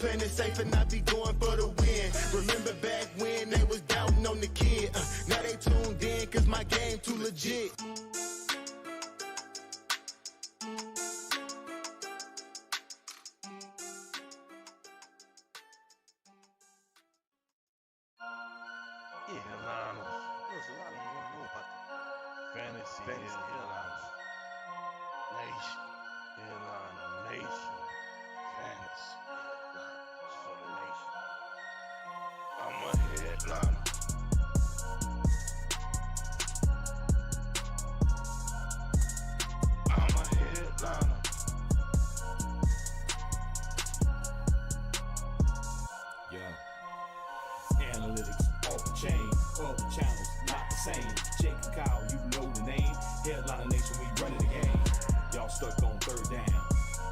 playing it safe and I be going for the win. Remember back when they was doubting on the kid. Now they tuned in cause my game too legit. Fantasy headliners. Nation. Headliner nation. Fantasy headliners for the nation. I'm a headliner. I'm a headliner. Yeah. Analytics off the chain. All the channels not the same. Jake and Kyle, you know the name. Headliner Nation, we running the game. Y'all stuck on third down.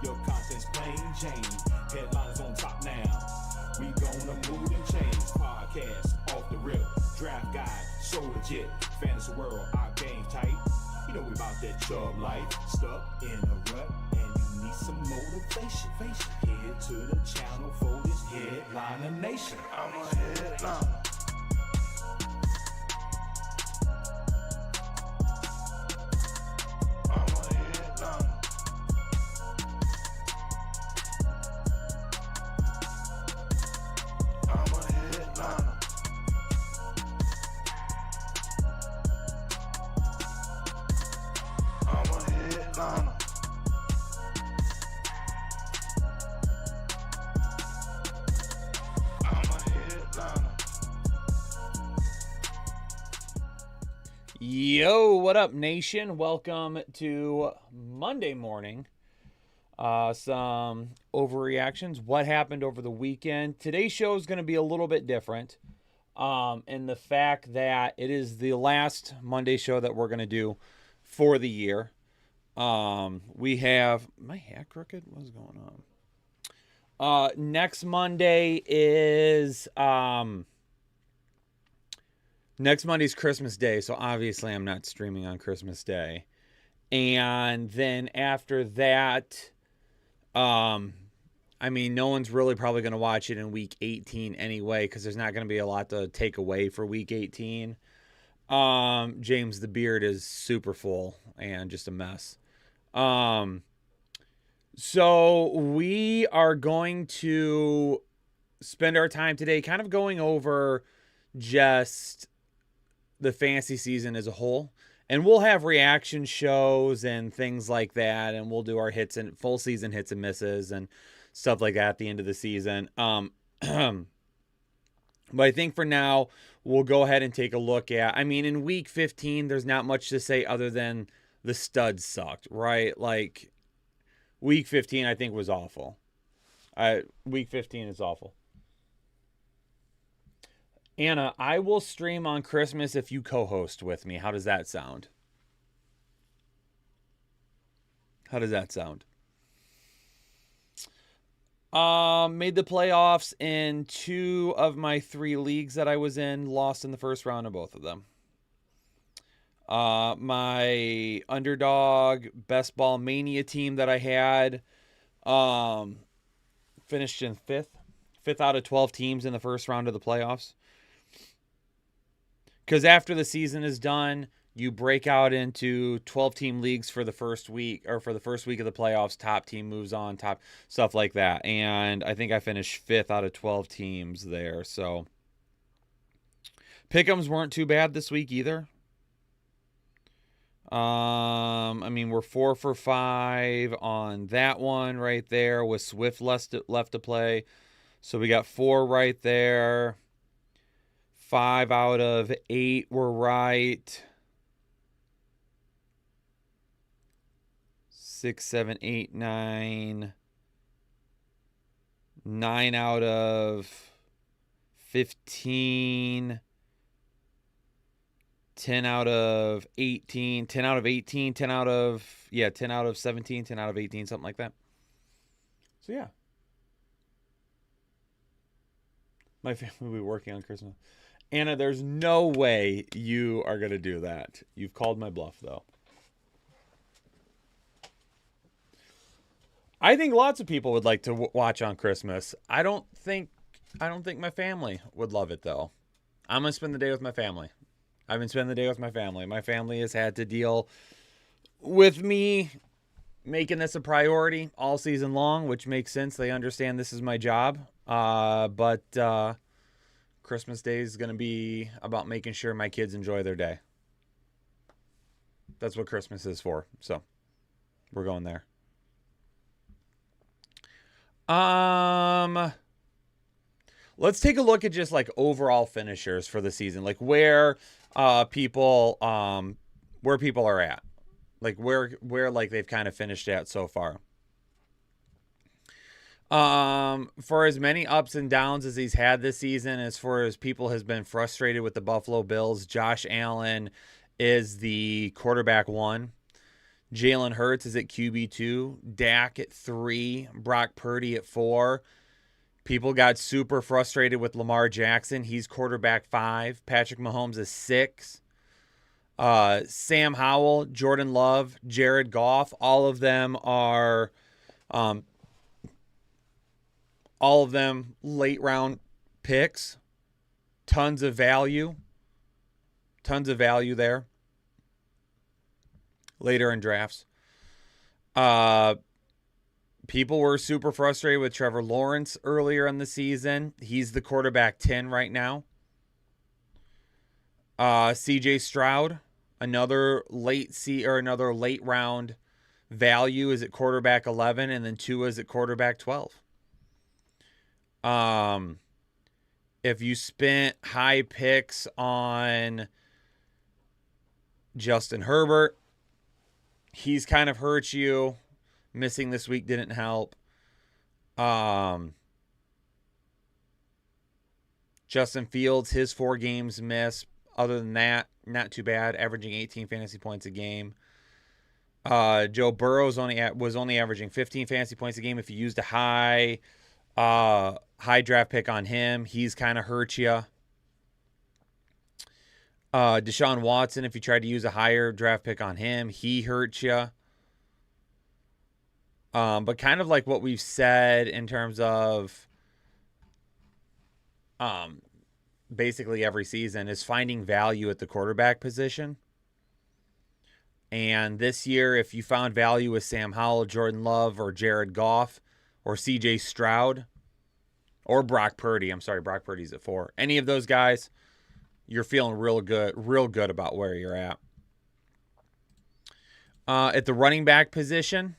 Your content's plain Jane. Headliners on top now. We gonna move and change. Podcast off the rip. Draft guide, so legit. Fantasy world, our game tight. You know we about that chub life. Stuck in a rut and you need some motivation. Head to the channel for this Headliner Nation. I'm a headliner. Yo, what up, nation? Welcome to Monday morning. Some overreactions. What happened over the weekend? Today's show is going to be a little bit different in the fact that it is the last Monday show that we're going to do for the year. We have... My hat crooked? What's going on? Next Monday is... Next Monday's Christmas Day, so obviously I'm not streaming on Christmas Day. And then after that, I mean, no one's really probably going to watch it in Week 18 anyway, because there's not going to be a lot to take away for Week 18. James the Beard is super full and just a mess. So we are going to spend our time today kind of going over just the fantasy season as a whole, and we'll have reaction shows and things like that, and we'll do our hits and full season hits and misses and stuff like that at the end of the season. But I think for now we'll go ahead and take a look at, I mean, in week 15 there's not much to say other than the studs sucked, right? Like week 15 I think was awful. Week 15 is awful. Anna, I will stream on Christmas if you co-host with me. How does that sound? How does that sound? Made the playoffs in 2 of my 3 leagues that I was in. Lost in the first round of both of them. My underdog best ball mania team that I had finished in 5th. 5th out of 12 teams in the first round of the playoffs. Because after the season is done, you break out into 12-team leagues for the first week, or for the first week of the playoffs. Top team moves on, top stuff like that. And I think I finished 5th out of 12 teams there. So pick'ems weren't too bad this week either. I mean, we're 4 for 5 on that one right there with Swift left to play. So we got 4 right there. 5 out of 8 were right. 6, 7, 8, 9. 9 out of 15. 10 out of 18. 10 out of 18. 10 out of 17. 10 out of 18, something like that. So, yeah. My family will be working on Christmas. Anna, there's no way you are going to do that. You've called my bluff, though. I think lots of people would like to watch on Christmas. I don't think my family would love it though. I'm gonna spend the day with my family. I've been spending the day with my family. My family has had to deal with me making this a priority all season long, which makes sense. They understand this is my job. But Christmas Day is going to be about making sure my kids enjoy their day. That's what Christmas is for. So we're going there. Let's take a look at just like overall finishers for the season, like where people are at. Like where like they've kind of finished at so far. For as many ups and downs as he's had this season, as far as people has been frustrated with the Buffalo Bills, Josh Allen is the quarterback 1. Jalen Hurts is at QB 2. Dak at 3. Brock Purdy at 4. People got super frustrated with Lamar Jackson. He's quarterback 5. Patrick Mahomes is 6. Sam Howell, Jordan Love, Jared Goff, all of them late round picks. Tons of value there later in drafts. People were super frustrated with Trevor Lawrence earlier in the season. He's the quarterback 10 right now. CJ Stroud, another late round value, is at quarterback 11, and then Tua is at quarterback 12. If you spent high picks on Justin Herbert, he's kind of hurt you. Missing this week didn't help. Justin Fields, his 4 games missed. Other than that, not too bad, averaging 18 fantasy points a game. Joe Burrow was only averaging 15 fantasy points a game. If you used a high draft pick on him, he's kind of hurt you. Deshaun Watson, if you tried to use a higher draft pick on him, he hurt you. But kind of like what we've said in terms of basically every season is finding value at the quarterback position. And this year, if you found value with Sam Howell, Jordan Love, or Jared Goff, or CJ Stroud, or Brock Purdy. I'm sorry, Brock Purdy's at 4. Any of those guys, you're feeling real good about where you're at. At the running back position,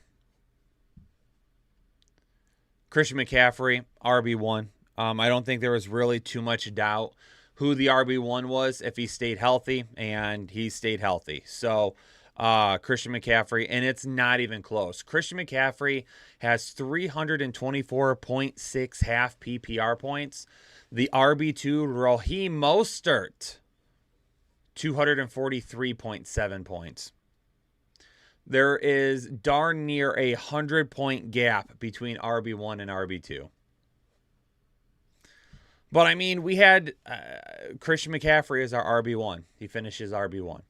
Christian McCaffrey, RB1. I don't think there was really too much doubt who the RB1 was if he stayed healthy, and he stayed healthy. So Christian McCaffrey, and it's not even close. Christian McCaffrey has 324.6 half PPR points. The RB2, Raheem Mostert, 243.7 points. There is darn near a 100-point gap between RB1 and RB2. But, I mean, we had Christian McCaffrey as our RB1. He finishes RB1.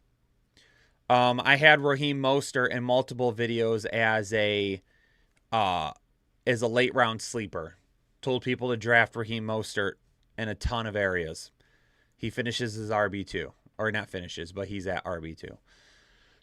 I had Raheem Mostert in multiple videos as a late-round sleeper. Told people to draft Raheem Mostert in a ton of areas. He finishes as RB2. Or not finishes, but he's at RB2.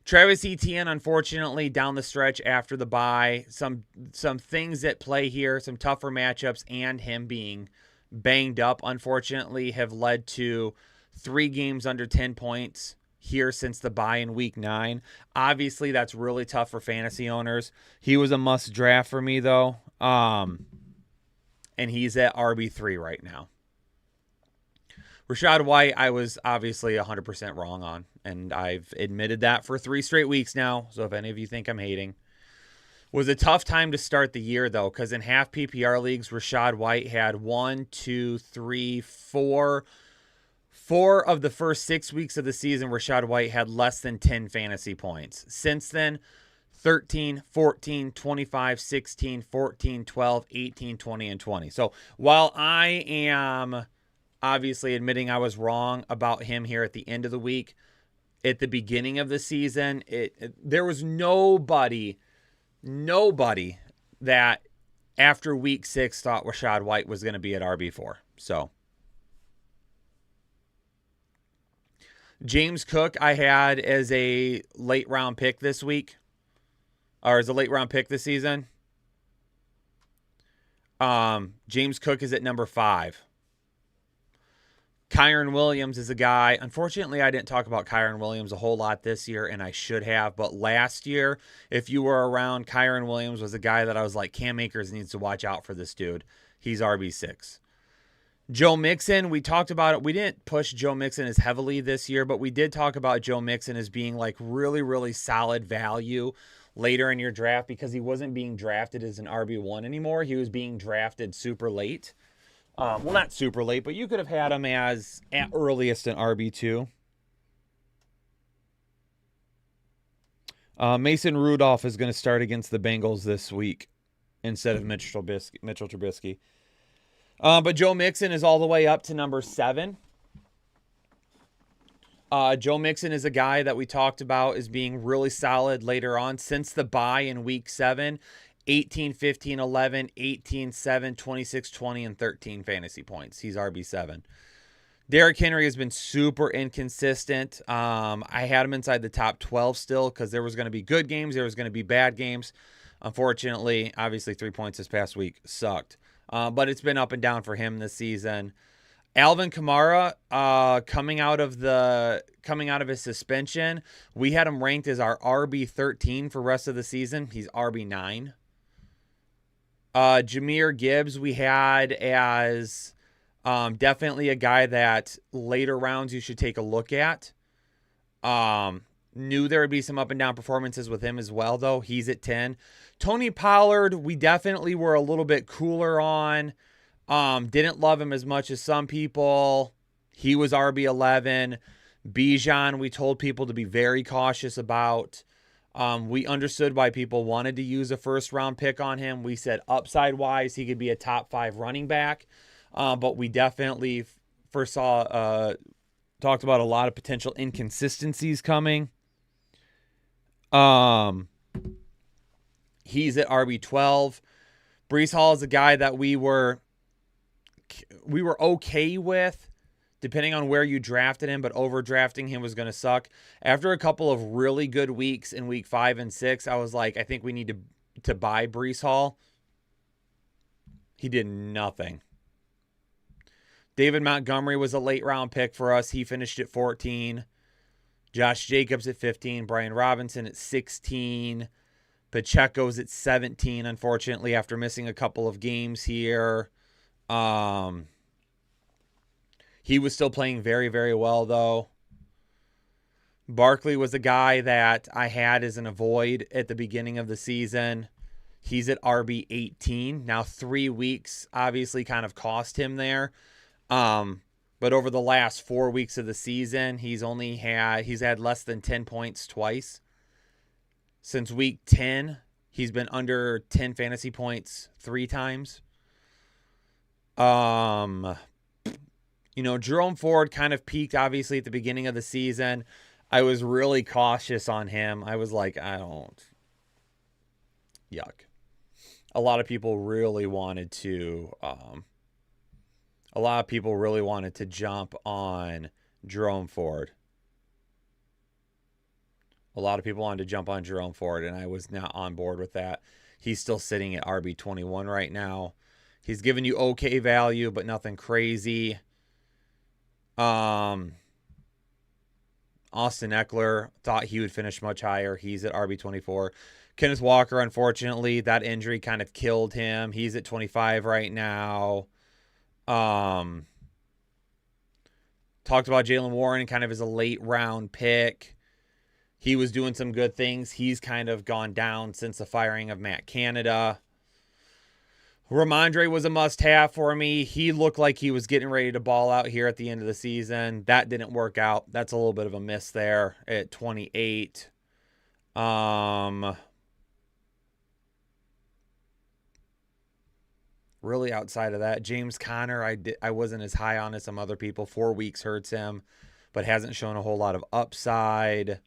Travis Etienne, unfortunately, down the stretch after the bye. Some things at play here, some tougher matchups, and him being banged up, unfortunately, have led to 3 games under 10 points here since the bye in week 9. Obviously, that's really tough for fantasy owners. He was a must draft for me, though. And he's at RB3 right now. Rachaad White, I was obviously 100% wrong on, and I've admitted that for 3 straight weeks now, so if any of you think I'm hating. Was a tough time to start the year, though, because in half PPR leagues, Rachaad White had 4 of the first 6 weeks of the season, Rachaad White had less than 10 fantasy points. Since then, 13, 14, 25, 16, 14, 12, 18, 20, and 20. So while I am obviously admitting I was wrong about him here at the end of the week, at the beginning of the season, there was nobody that after week 6 thought Rachaad White was going to be at RB4. So James Cook I had as a late round pick this week, or as a late round pick this season. James Cook is at number 5. Kyron Williams is a guy. Unfortunately, I didn't talk about Kyron Williams a whole lot this year, and I should have. But last year, if you were around, Kyron Williams was a guy that I was like, Cam Akers needs to watch out for this dude. He's RB6. Joe Mixon, we talked about it. We didn't push Joe Mixon as heavily this year, but we did talk about Joe Mixon as being like really, really solid value later in your draft because he wasn't being drafted as an RB1 anymore. He was being drafted super late. Well, not super late, but you could have had him as at earliest an RB2. Mason Rudolph is going to start against the Bengals this week instead of Mitchell Trubisky. But Joe Mixon is all the way up to number 7. Joe Mixon is a guy that we talked about as being really solid later on since the bye in week 7. 18, 15, 11, 18, 7, 26, 20, and 13 fantasy points. He's RB7. Derrick Henry has been super inconsistent. I had him inside the top 12 still because there was going to be good games. There was going to be bad games. Unfortunately, obviously 3 points this past week sucked. But it's been up and down for him this season. Alvin Kamara, coming out of his suspension, we had him ranked as our RB13 for rest of the season. He's RB9. Jahmyr Gibbs we had as definitely a guy that later rounds you should take a look at. Knew there would be some up and down performances with him as well, though. He's at 10. Tony Pollard, we definitely were a little bit cooler on. Didn't love him as much as some people. He was RB11. Bijan, we told people to be very cautious about. We understood why people wanted to use a first-round pick on him. We said upside-wise, he could be a top 5 running back. But we definitely foresaw, talked about a lot of potential inconsistencies coming. He's at RB12. Breece Hall is a guy that we were okay with, depending on where you drafted him, but overdrafting him was going to suck. After a couple of really good weeks in week 5 and 6, I was like, I think we need to buy Breece Hall. He did nothing. David Montgomery was a late round pick for us. He finished at 14. Josh Jacobs at 15. Brian Robinson at 16. Pacheco's at 17, unfortunately, after missing a couple of games here. He was still playing very, very well, though. Barkley was a guy that I had as an avoid at the beginning of the season. He's at RB18. Now, 3 weeks obviously kind of cost him there. But over the last 4 weeks of the season, he's had less than 10 points twice. Since week 10, he's been under 10 fantasy points 3 times. Jerome Ford kind of peaked, obviously, at the beginning of the season. I was really cautious on him. I was like, yuck. A lot of people really wanted to jump on Jerome Ford. And I was not on board with that. He's still sitting at RB21 right now. He's giving you okay value, but nothing crazy. Austin Eckler, thought he would finish much higher. He's at RB24. Kenneth Walker, unfortunately, that injury kind of killed him. He's at 25 right now. Talked about Jaylen Warren kind of as a late round pick. He was doing some good things. He's kind of gone down since the firing of Matt Canada. Ramondre was a must-have for me. He looked like he was getting ready to ball out here at the end of the season. That didn't work out. That's a little bit of a miss there at 28. Really outside of that, James Conner, I wasn't as high on as some other people. 4 weeks hurts him, but hasn't shown a whole lot of upside.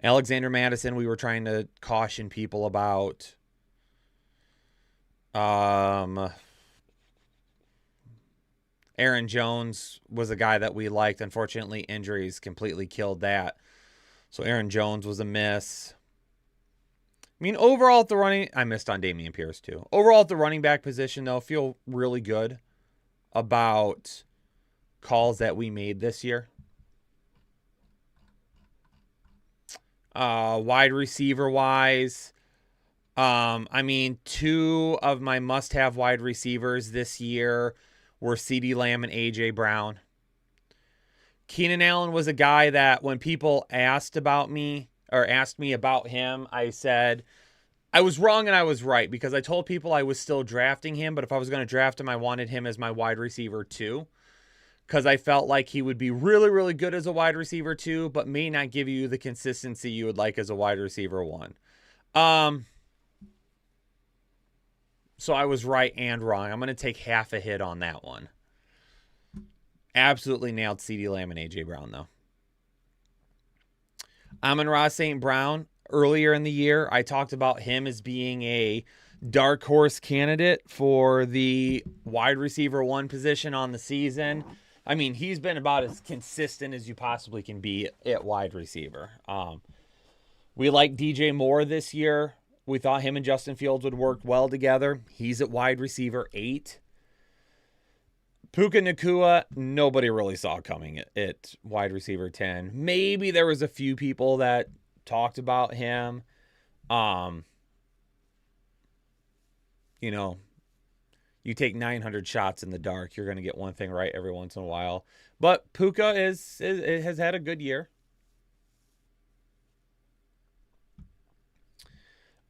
Alexander Madison, we were trying to caution people about. Aaron Jones was a guy that we liked. Unfortunately, injuries completely killed that. So Aaron Jones was a miss. I mean, overall at the running, I missed on Dameon Pierce too. Overall at the running back position, though, I feel really good about calls that we made this year. Wide receiver wise, I mean, two of my must-have wide receivers this year were CeeDee Lamb and A.J. Brown. Keenan Allen was a guy that when people asked me about him, I said I was wrong and I was right because I told people I was still drafting him, but if I was going to draft him, I wanted him as my wide receiver too because I felt like he would be really, really good as a wide receiver too, but may not give you the consistency you would like as a wide receiver one. So I was right and wrong. I'm going to take half a hit on that one. Absolutely nailed CeeDee Lamb and A.J. Brown, though. Amon-Ra St. Brown, earlier in the year, I talked about him as being a dark horse candidate for the wide receiver one position on the season. I mean, he's been about as consistent as you possibly can be at wide receiver. We like DJ Moore this year. We thought him and Justin Fields would work well together. He's at wide receiver 8. Puka Nacua, nobody really saw coming at wide receiver 10. Maybe there was a few people that talked about him. You know, you take 900 shots in the dark, you're going to get one thing right every once in a while. But Puka has had a good year.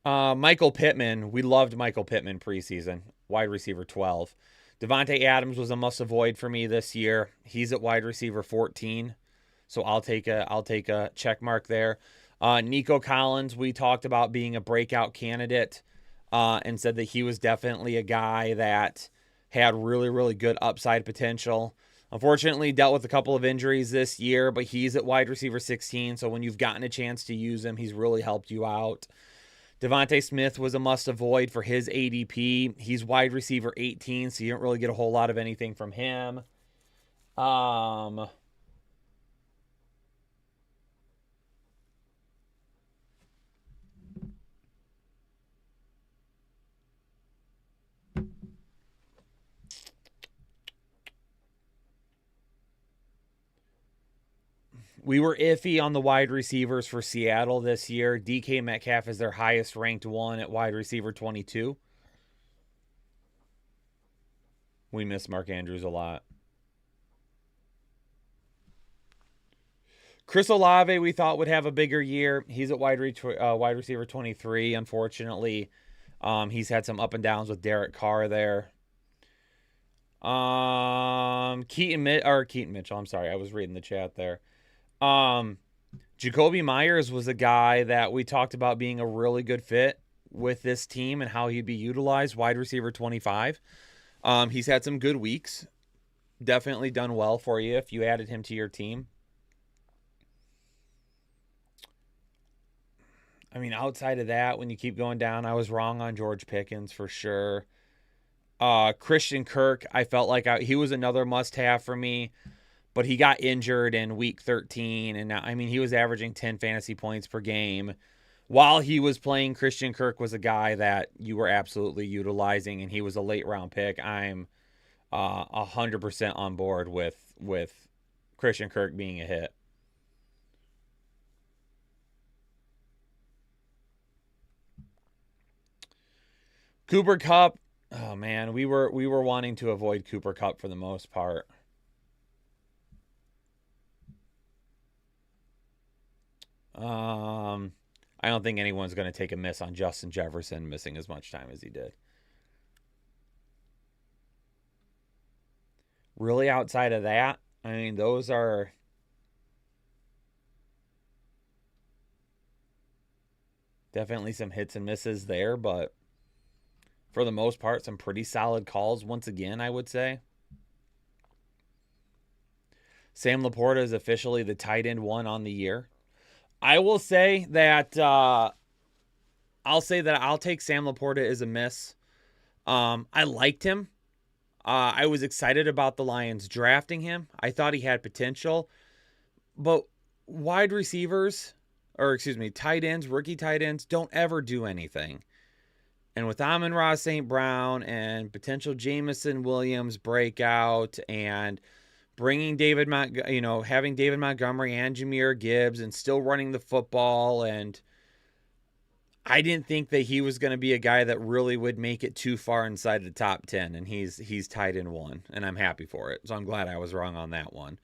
Michael Pittman, we loved Michael Pittman preseason, wide receiver 12. Devontae Adams was a must-avoid for me this year. He's at wide receiver 14, so I'll take a check mark there. Nico Collins, we talked about being a breakout candidate and said that he was definitely a guy that had really, really good upside potential. Unfortunately, dealt with a couple of injuries this year, but he's at wide receiver 16, so when you've gotten a chance to use him, he's really helped you out. Devontae Smith was a must-avoid for his ADP. He's wide receiver 18, so you don't really get a whole lot of anything from him. We were iffy on the wide receivers for Seattle this year. DK Metcalf is their highest ranked one at wide receiver 22. We miss Mark Andrews a lot. Chris Olave we thought would have a bigger year. He's at wide receiver 23. Unfortunately, he's had some up and downs with Derek Carr there. Keaton Mitchell. I'm sorry, I was reading the chat there. Jacoby Myers was a guy that we talked about being a really good fit with this team and how he'd be utilized, wide receiver 25. He's had some good weeks. Definitely done well for you if you added him to your team. I mean, outside of that, when you keep going down, I was wrong on George Pickens for sure. Christian Kirk, I felt like he was another must-have for me. But he got injured in week 13, and now, I mean, he was averaging 10 fantasy points per game. While he was playing, Christian Kirk was a guy that you were absolutely utilizing, and he was a late-round pick. I'm 100% on board with Christian Kirk being a hit. Cooper Kupp, oh man, we were wanting to avoid Cooper Kupp for the most part. I don't think anyone's going to take a miss on Justin Jefferson missing as much time as he did. Really, outside of that, I mean, those are definitely some hits and misses there, but for the most part, some pretty solid calls once again, I would say. Sam Laporta is officially the tight end one on the year. I will say that I'll take Sam Laporta as a miss. I liked him. I was excited about the Lions drafting him. I thought he had potential. But wide receivers, tight ends, rookie tight ends, don't ever do anything. And with Amon-Ra St. Brown and potential Jameson Williams breakout and bringing having David Montgomery and Jahmyr Gibbs and still running the football, and I didn't think that he was going to be a guy that really would make it too far inside the top 10, and he's tight end 1, and I'm happy for it. So I'm glad I was wrong on that one.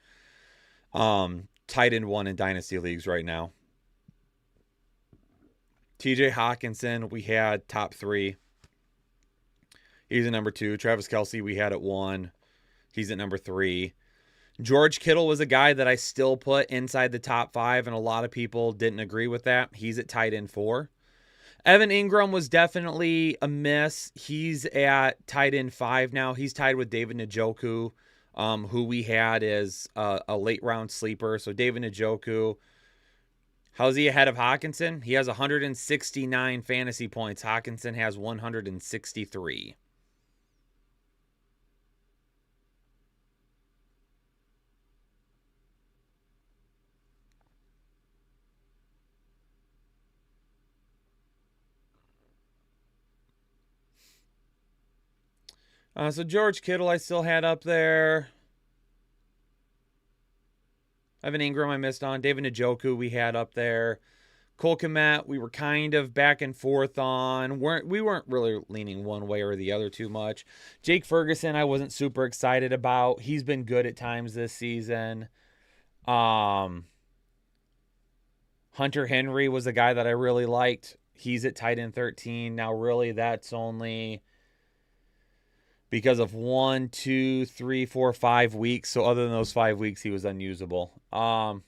Tight end 1 in dynasty leagues right now. TJ Hawkinson, we had top 3. He's at number 2. Travis Kelce, we had at 1. He's at number 3. George Kittle was a guy that I still put inside the top 5, and a lot of people didn't agree with that. He's at tight end 4. Evan Ingram was definitely a miss. He's at tight end 5 now. He's tied with David Njoku, who we had as a late round sleeper. So David Njoku, how's he ahead of Hawkinson? He has 169 fantasy points. Hawkinson has 163. So George Kittle I still had up there. Evan Ingram I missed on. David Njoku we had up there. Cole Kmet we were kind of back and forth on. We weren't really leaning one way or the other too much. Jake Ferguson I wasn't super excited about. He's been good at times this season. Hunter Henry was a guy that I really liked. He's at tight end 13. Now really that's only because of 1, 2, 3, 4, 5 weeks. So other than those 5 weeks, he was unusable. I'm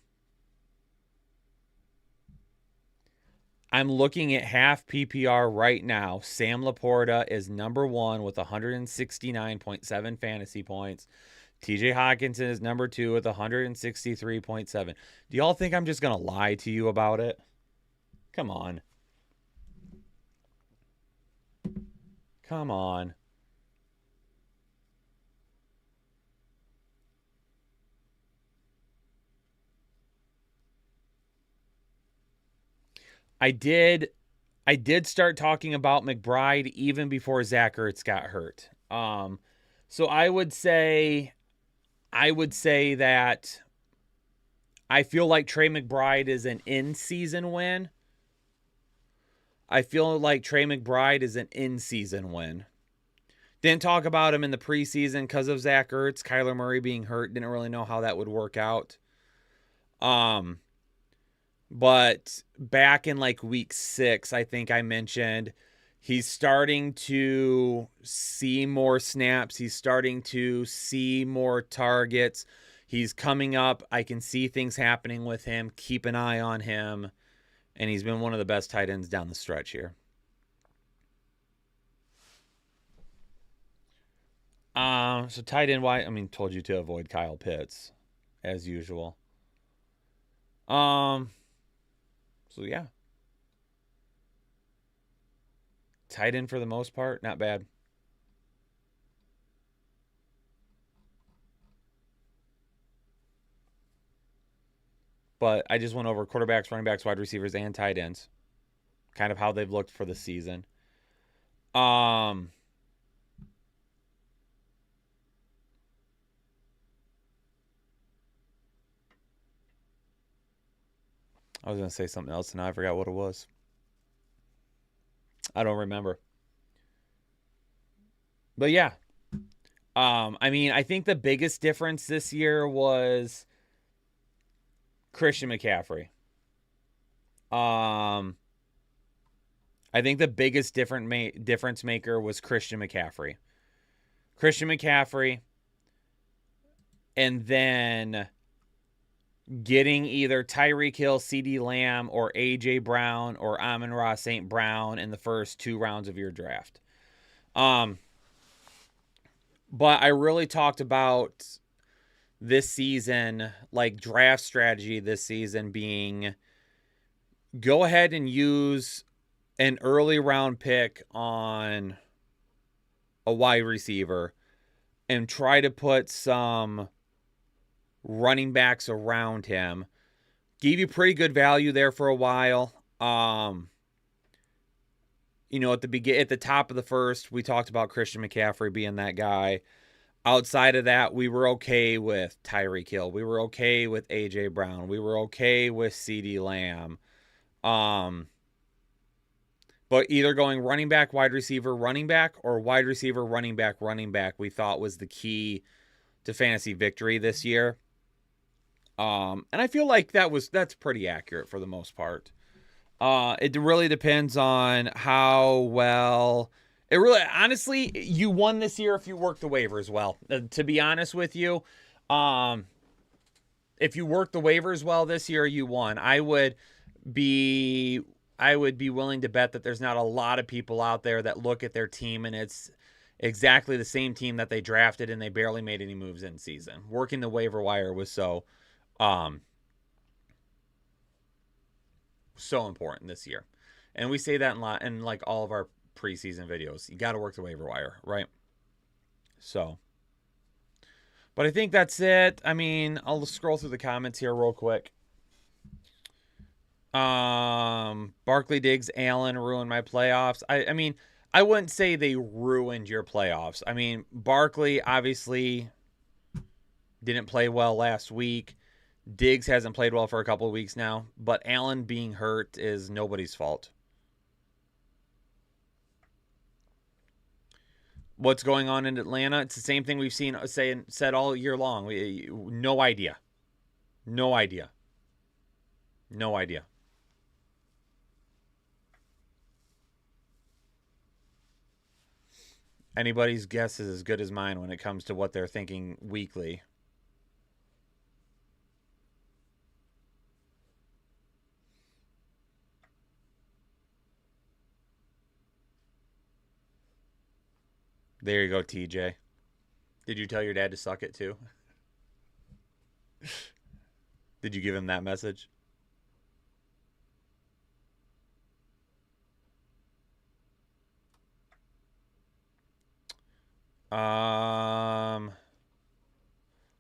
looking at half PPR right now. Sam Laporta is number 1 with 169.7 fantasy points. TJ Hawkinson is number 2 with 163.7. Do y'all think I'm just going to lie to you about it? Come on. Come on. I did start talking about McBride even before Zach Ertz got hurt. So I would say that I feel like Trey McBride is an in-season win. Didn't talk about him in the preseason because of Zach Ertz. Kyler Murray being hurt. Didn't really know how that would work out. But back in like week 6, I think I mentioned he's starting to see more snaps. He's starting to see more targets. He's coming up. I can see things happening with him. Keep an eye on him. And he's been one of the best tight ends down the stretch here. So tight end, told you to avoid Kyle Pitts as usual. So yeah. Tight end for the most part, not bad. But I just went over quarterbacks, running backs, wide receivers, and tight ends. Kind of how they've looked for the season. I was going to say something else, and now I forgot what it was. I don't remember. But yeah. I think the biggest difference this year was Christian McCaffrey. I think the biggest difference maker was Christian McCaffrey. And then getting either Tyreek Hill, CeeDee Lamb, or A.J. Brown, or Amon-Ra St. Brown in the first 2 rounds of your draft. But I really talked about this season, like draft strategy this season being go ahead and use an early round pick on a wide receiver and try to put some running backs around him. Gave you pretty good value there for a while. You know, at the top of the first, we talked about Christian McCaffrey being that guy. Outside of that, we were okay with Tyreek Hill. We were okay with A.J. Brown. We were okay with CeeDee Lamb. But either going running back, wide receiver, running back, or wide receiver, running back, we thought was the key to fantasy victory this year. And I feel like that's pretty accurate for the most part. It really depends on how well... It really, honestly, you won this year if you worked the waivers well. To be honest with you, if you worked the waivers well this year, you won. I would be willing to bet that there's not a lot of people out there that look at their team and it's exactly the same team that they drafted and they barely made any moves in season. Working the waiver wire was so important this year. And we say that in like all of our preseason videos. You got to work the waiver wire, right? So, but I think that's it. I mean, I'll scroll through the comments here real quick. Barkley, Diggs, Allen ruined my playoffs. I mean, I wouldn't say they ruined your playoffs. I mean, Barkley obviously didn't play well last week. Diggs hasn't played well for a couple of weeks now, but Allen being hurt is nobody's fault. What's going on in Atlanta? It's the same thing we've said all year long. No idea. Anybody's guess is as good as mine when it comes to what they're thinking weekly. There you go, TJ. Did you tell your dad to suck it too? Did you give him that message?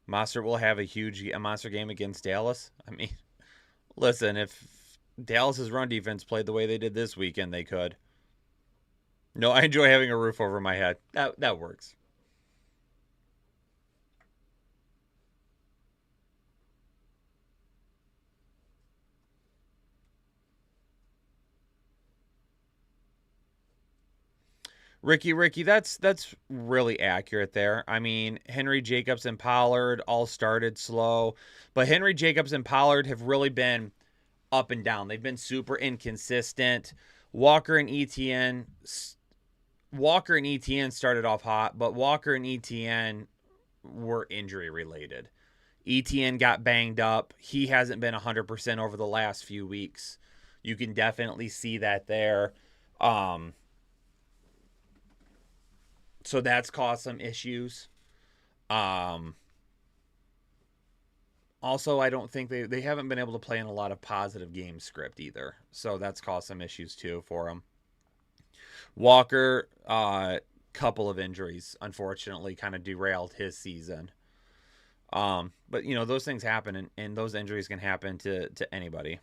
Monster will have a monster game against Dallas. I mean, listen, if Dallas's run defense played the way they did this weekend, they could. No, I enjoy having a roof over my head. That works. Ricky, that's really accurate there. I mean, Henry, Jacobs, and Pollard all started slow, but Henry, Jacobs, and Pollard have really been up and down. They've been super inconsistent. Walker and Etienne started off hot, but Walker and Etienne were injury related. Etienne got banged up. He hasn't been 100% over the last few weeks. You can definitely see that there. So that's caused some issues. Also, I don't think they haven't been able to play in a lot of positive game script either. So that's caused some issues too for them. Walker, couple of injuries, unfortunately, kind of derailed his season. But, you know, those things happen, and those injuries can happen to anybody.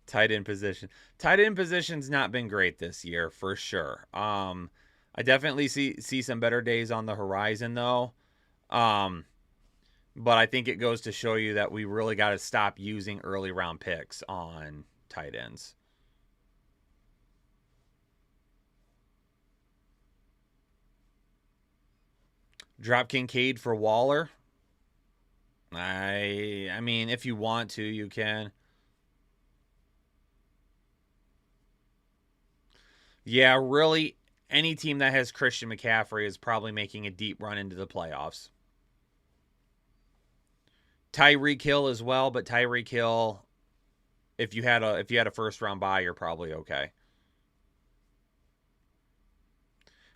Tight end position. Tight end position's not been great this year, for sure. I definitely see some better days on the horizon, though. But I think it goes to show you that we really got to stop using early round picks on tight ends. Drop Kincaid for Waller. I mean, if you want to, you can. Yeah, really, any team that has Christian McCaffrey is probably making a deep run into the playoffs. Tyreek Hill as well, but Tyreek Hill, if you had a first round bye, you're probably okay.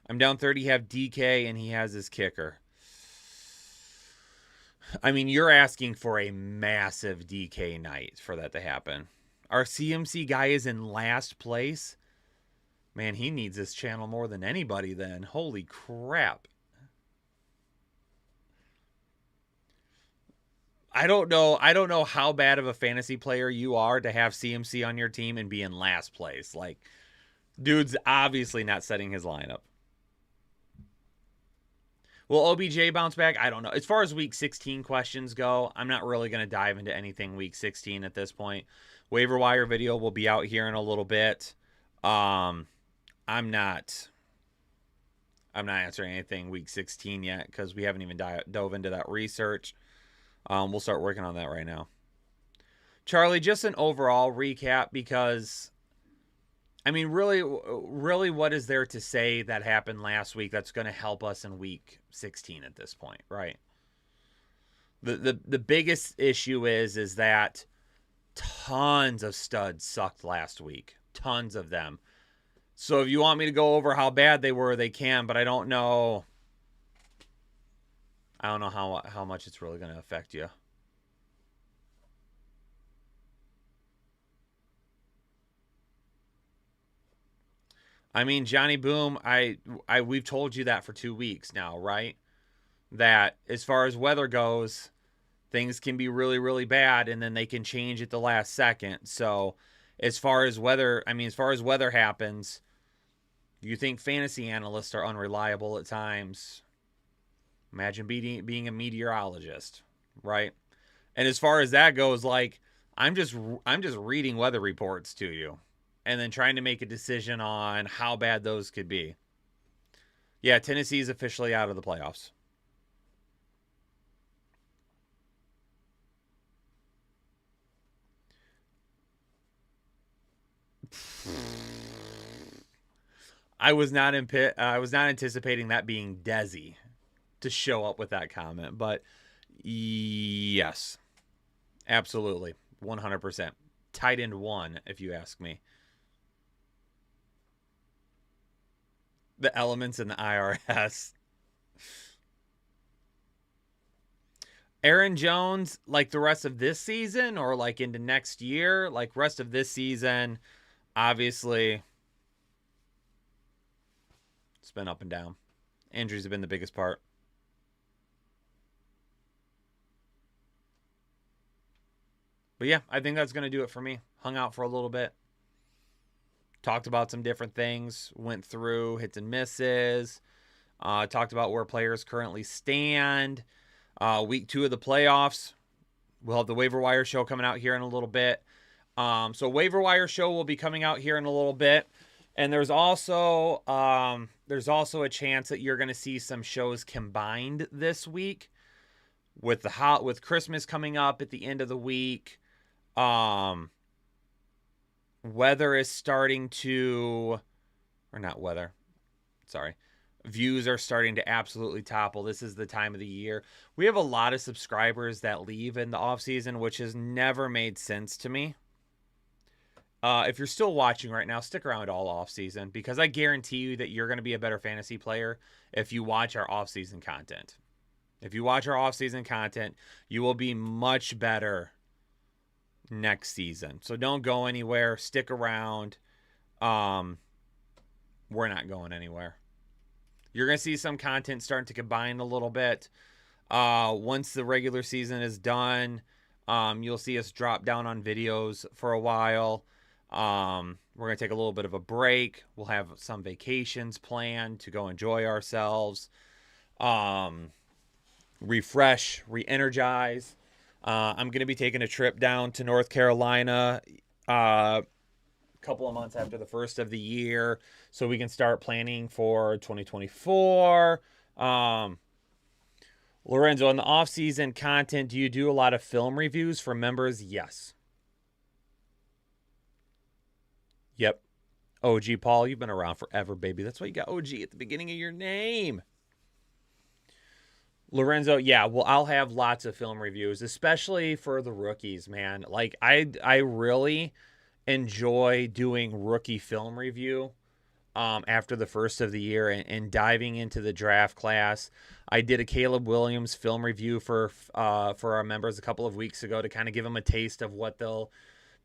I'm down 30, have DK, and he has his kicker. I mean, you're asking for a massive DK night for that to happen. Our CMC guy is in last place. Man, he needs this channel more than anybody then. Holy crap. I don't know how bad of a fantasy player you are to have CMC on your team and be in last place. Like, dude's obviously not setting his lineup. Will OBJ bounce back? I don't know. As far as week 16 questions go, I'm not really going to dive into anything week 16 at this point. Waiver wire video will be out here in a little bit. I'm not answering anything week 16 yet because we haven't even dove into that research. We'll start working on that right now. Charlie, just an overall recap because, I mean, really, what is there to say that happened last week that's going to help us in week 16 at this point, right? The biggest issue is that tons of studs sucked last week. Tons of them. So if you want me to go over how bad they were, they can, but I don't know how much it's really going to affect you. I mean, Johnny Boom, we've told you that for 2 weeks now, right? That as far as weather goes, things can be really, really bad, and then they can change at the last second. So as far as weather happens, you think fantasy analysts are unreliable at times. Imagine being a meteorologist, right? And as far as that goes, like, I'm just reading weather reports to you and then trying to make a decision on how bad those could be. Yeah, Tennessee's officially out of the playoffs. I was not anticipating that being Desi to show up with that comment, but yes, absolutely, 100%. Tight end 1, if you ask me. The elements in the IRS. Aaron Jones, like the rest of this season or like into next year? Like rest of this season, obviously, it's been up and down. Injuries have been the biggest part. But yeah, I think that's going to do it for me. Hung out for a little bit. Talked about some different things. Went through hits and misses. Talked about where players currently stand. Week 2 of the playoffs. We'll have the waiver wire show coming out here in a little bit. So waiver wire show will be coming out here in a little bit. And there's also a chance that you're going to see some shows combined this week with Christmas coming up at the end of the week. Weather is starting to, or not weather, sorry. Views are starting to absolutely topple. This is the time of the year. We have a lot of subscribers that leave in the off season, which has never made sense to me. If you're still watching right now, stick around all off season because I guarantee you that you're going to be a better fantasy player if you watch our off season content. If you watch our off season content, you will be much better next season. So don't go anywhere. Stick around. We're not going anywhere. You're going to see some content starting to combine a little bit. Once the regular season is done, you'll see us drop down on videos for a while. We're going to take a little bit of a break. We'll have some vacations planned to go enjoy ourselves. Refresh, re-energize. I'm going to be taking a trip down to North Carolina a couple of months after the first of the year so we can start planning for 2024. Lorenzo, in the off-season content, do you do a lot of film reviews for members? Yes. Yep. OG Paul, you've been around forever, baby. That's why you got OG at the beginning of your name. Lorenzo, yeah, well, I'll have lots of film reviews, especially for the rookies, man. Like, I really enjoy doing rookie film review after the first of the year and diving into the draft class. I did a Caleb Williams film review for our members a couple of weeks ago to kind of give them a taste of what they'll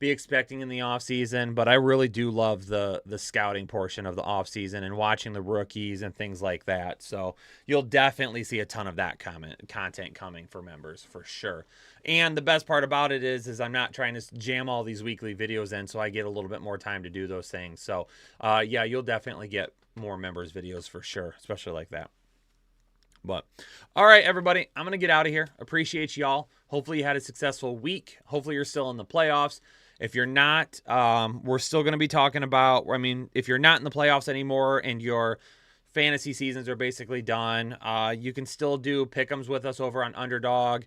be expecting in the offseason, but I really do love the scouting portion of the offseason and watching the rookies and things like that. So you'll definitely see a ton of that content coming for members for sure. And the best part about it is I'm not trying to jam all these weekly videos in, so I get a little bit more time to do those things. So yeah, you'll definitely get more members videos for sure, especially like that. But all right, everybody, I'm going to get out of here. Appreciate y'all. Hopefully you had a successful week. Hopefully you're still in the playoffs. If you're not, we're still going to be talking about, I mean, if you're not in the playoffs anymore and your fantasy seasons are basically done, you can still do pick'ems with us over on Underdog.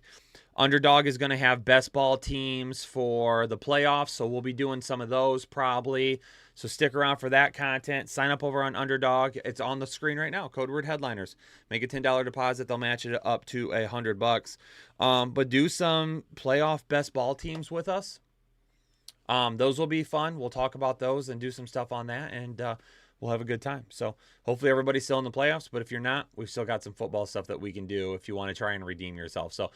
Underdog is going to have best ball teams for the playoffs, so we'll be doing some of those probably. So stick around for that content. Sign up over on Underdog. It's on the screen right now. Code word headliners. Make a $10 deposit. They'll match it up to $100. But do some playoff best ball teams with us. Those will be fun. We'll talk about those and do some stuff on that, and we'll have a good time. So hopefully everybody's still in the playoffs, but if you're not, we've still got some football stuff that we can do if you want to try and redeem yourself. So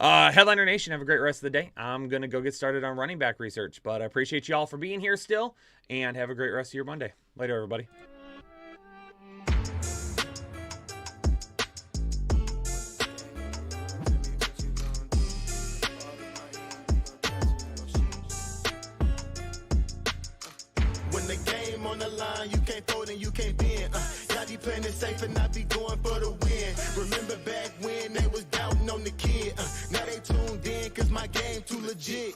Headliner Nation, have a great rest of the day. I'm going to go get started on running back research, but I appreciate you all for being here still, and have a great rest of your Monday. Later, everybody. When the game on the line, you can't fold and you can't bend. Y'all be playing it safe and I be going for the win. Remember back when they was doubting on the kid. Now they tuned in cause my game too legit.